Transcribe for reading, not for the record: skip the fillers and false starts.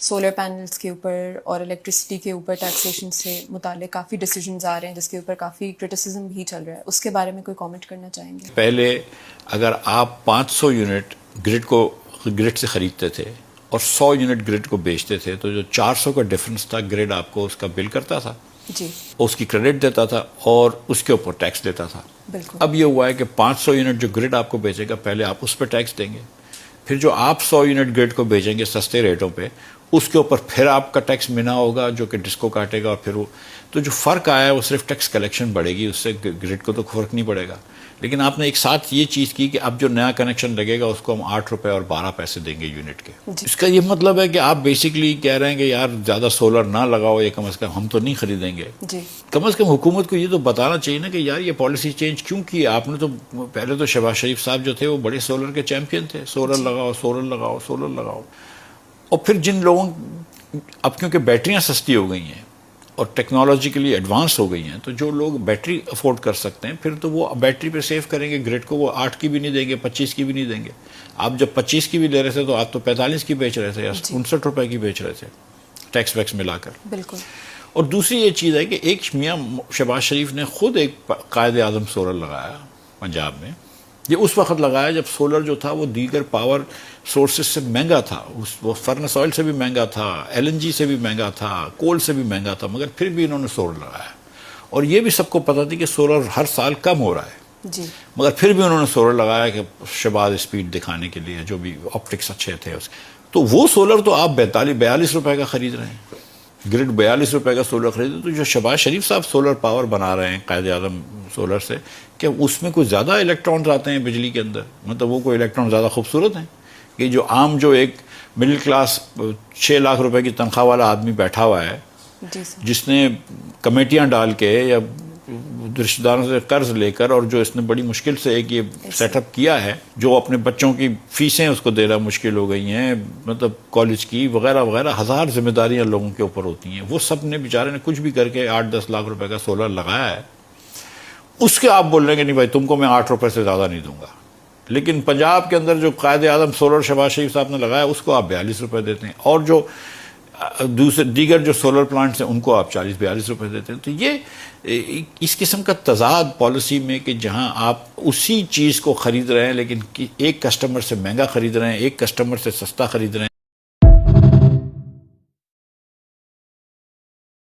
Solar panels کے اوپر اور الیکٹرسٹی کے اوپر ٹیکسیشن سے متعلق کافی ڈیسیجنز آ رہے ہیں جس کے اوپر کافی کرٹیسزم بھی چل رہا ہے، اس کے بارے میں کوئی کامنٹ کرنا چاہیں گے؟ پہلے اگر آپ 500 یونٹ گرڈ سے خریدتے تھے اور 100 یونٹ گرڈ کو بیچتے تھے تو جو 400 کا ڈفرنس تھا گرڈ آپ کو اس کا بل کرتا تھا، جی، اس کی کریڈٹ دیتا تھا اور اس کے اوپر ٹیکس دیتا تھا۔ بالکل۔ اب یہ ہوا ہے کہ 500 یونٹ جو گرڈ آپ کو بیچے گا پہلے آپ اس پہ ٹیکس دیں گے، پھر جو آپ 100 یونٹ گرڈ کو بیچیں گے سستے ریٹوں پہ اس کے اوپر پھر آپ کا ٹیکس منا ہوگا جو کہ ڈسکو کاٹے گا، اور پھر وہ تو جو فرق آیا ہے وہ صرف ٹیکس کلیکشن بڑھے گی، اس سے گرڈ کو تو فرق نہیں پڑے گا۔ لیکن آپ نے ایک ساتھ یہ چیز کی کہ اب جو نیا کنیکشن لگے گا اس کو ہم 8 روپے اور 12 پیسے دیں گے یونٹ کے۔ اس کا یہ مطلب ہے کہ آپ بیسکلی کہہ رہے ہیں کہ یار زیادہ سولر نہ لگاؤ، یہ کم از کم ہم تو نہیں خریدیں گے۔ جی، کم از کم حکومت کو یہ تو بتانا چاہیے نا کہ یار یہ پالیسی چینج کیوں کی آپ نے؟ تو پہلے تو شہباز شریف صاحب جو تھے وہ بڑے سولر کے چیمپئن تھے، سولر لگاؤ سولر لگاؤ سولر لگاؤ، اور پھر جن لوگوں اب کیونکہ بیٹریاں سستی ہو گئی ہیں اور ٹیکنالوجیکلی ایڈوانس ہو گئی ہیں تو جو لوگ بیٹری افورڈ کر سکتے ہیں پھر تو وہ بیٹری پہ سیو کریں گے گریڈ کو، وہ 8 کی بھی نہیں دیں گے، 25 کی بھی نہیں دیں گے۔ آپ جب 25 کی بھی لے رہے تھے تو آپ تو 45 کی بیچ رہے تھے یا 59 روپے کی بیچ رہے تھے ٹیکس ویکس ملا کر۔ بالکل۔ اور دوسری یہ چیز ہے کہ ایک میاں شہباز شریف نے خود ایک قائد اعظم سولر لگایا پنجاب میں، یہ اس وقت لگایا جب سولر جو تھا وہ دیگر پاور سورسز سے مہنگا تھا، وہ فرنس آئل سے بھی مہنگا تھا، LNG سے بھی مہنگا تھا، کول سے بھی مہنگا تھا، مگر پھر بھی انہوں نے سولر لگایا۔ اور یہ بھی سب کو پتہ تھی کہ سولر ہر سال کم ہو رہا ہے، جی، مگر پھر بھی انہوں نے سولر لگایا کہ شہباز اسپیڈ دکھانے کے لیے، جو بھی آپٹکس اچھے تھے اس تو وہ سولر تو آپ 42 روپے کا خرید رہے ہیں، گرڈ 42 روپے کا سولر خریدے۔ تو جو شہباز شریف صاحب سولر پاور بنا رہے ہیں قائد اعظم سولر سے، کہ اس میں کوئی زیادہ الیکٹرانز آتے ہیں بجلی کے اندر؟ مطلب وہ کوئی الیکٹران زیادہ خوبصورت ہیں کہ جو عام جو ایک مڈل کلاس 6 لاکھ روپے کی تنخواہ والا آدمی بیٹھا ہوا ہے جی سر، جس نے کمیٹیاں ڈال کے یا رشتہ داروں سے قرض لے کر، اور جو اس نے بڑی مشکل سے ایک یہ سیٹ اپ کیا ہے، جو اپنے بچوں کی فیسیں اس کو دینا مشکل ہو گئی ہیں، مطلب کالج کی وغیرہ وغیرہ، ہزار ذمہ داریاں لوگوں کے اوپر ہوتی ہیں، وہ سب نے بیچارے نے کچھ بھی کر کے 8-10 لاکھ روپے کا سولر لگایا ہے، اس کے آپ بول رہے ہیں کہ نہیں بھائی تم کو میں 8 روپے سے زیادہ نہیں دوں گا۔ لیکن پنجاب کے اندر جو قائد اعظم سولر شہباز شریف صاحب نے لگایا اس کو آپ 42 روپے دیتے ہیں، اور جو دیگر جو سولر پلانٹس ہیں ان کو آپ 40-42 روپے دیتے ہیں۔ تو یہ اس قسم کا تضاد پالیسی میں کہ جہاں آپ اسی چیز کو خرید رہے ہیں لیکن ایک کسٹمر سے مہنگا خرید رہے ہیں، ایک کسٹمر سے سستا خرید رہے ہیں۔